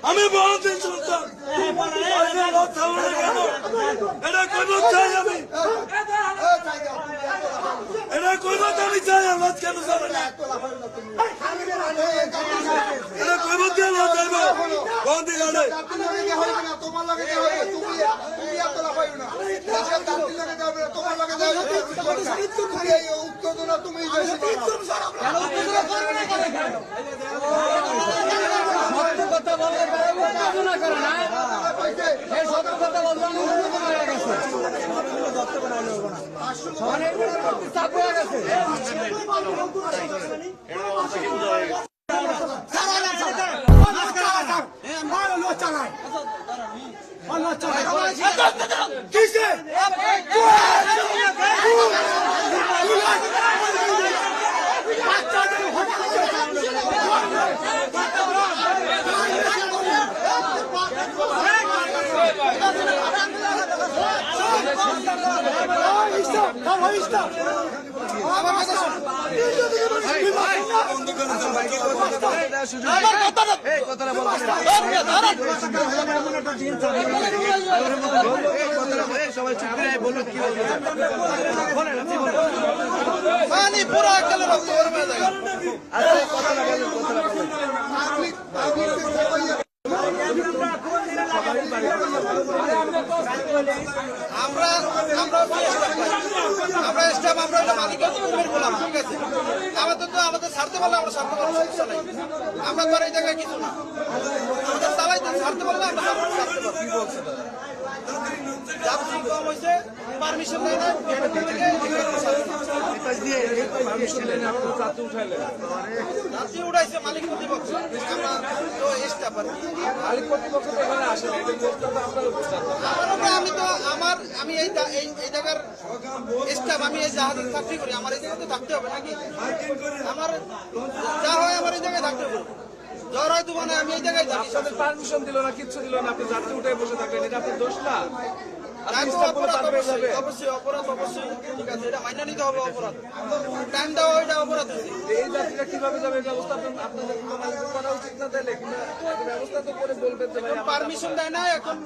আমি বহুদিন শুনতাম এটা কইব চাই আমি এটা কইব আমি চাই আল্লাহ কেন জানে না এটা কইব কেন যাইব বন্দি গাড়ে তোমার লাগে যাবে তুমি এত লাফাইও না দেশের দাঁড়িয়ে লাগে যাবে তোমার লাগে যাবে তুমি এই উত্তেজনা তুমি বেশি কেন উত্তেজনা করবে না কেন সত্য কথা বললে উত্তেজনা করে না এই সত্য কথা বললে উত্তেজনা হয়ে গেছে অনেক চাপ হয়ে গেছে আমাদের ছাড়তে পারলে আমরা ছাড়তে পারবো সমস্যা নাই আমরা তো এই জায়গায় কিছু না আমাদের চালাইতে ছাড়তে পারলে আমরা ছাড়তে পারবো যাত্রী কম হয়েছে পারমিশন দেয় না যাত্রী উঠাইছে মালিক কর্তৃপক্ষ আমরা তো স্টাফ আর মালিক কর্তৃপক্ষ এখানে আসে আমি এই জায়গার স্টাফ আমি এই জাহাজে চাকরি করি আমার এই জায়গাতে থাকতে হবে নাকি আমার যা হয় আমার এই জায়গায় থাকতে হবে জ্বর হয়তো মানে আমি এই জায়গায় যাচ্ছি পারমিশন দিল না কিচ্ছু দিল না আপনি যাত্রী উঠে বসে থাকলেন এটা আপনার দোষ না অবশ্যই অপরাধ অবশ্যই ঠিক আছে এটা মাইনা নিতে হবে অপরাধ টাইম দেওয়া এটা অপরাধ এই যাত্রীরা কিভাবে যাবে ব্যবস্থা আপনাদের করা উচিত না তাহলে ব্যবস্থা তো করে বলবেন পারমিশন দেয় না এখন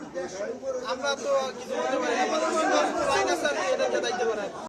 আমরা তো কিছু বলতে পারি না লাইন আছে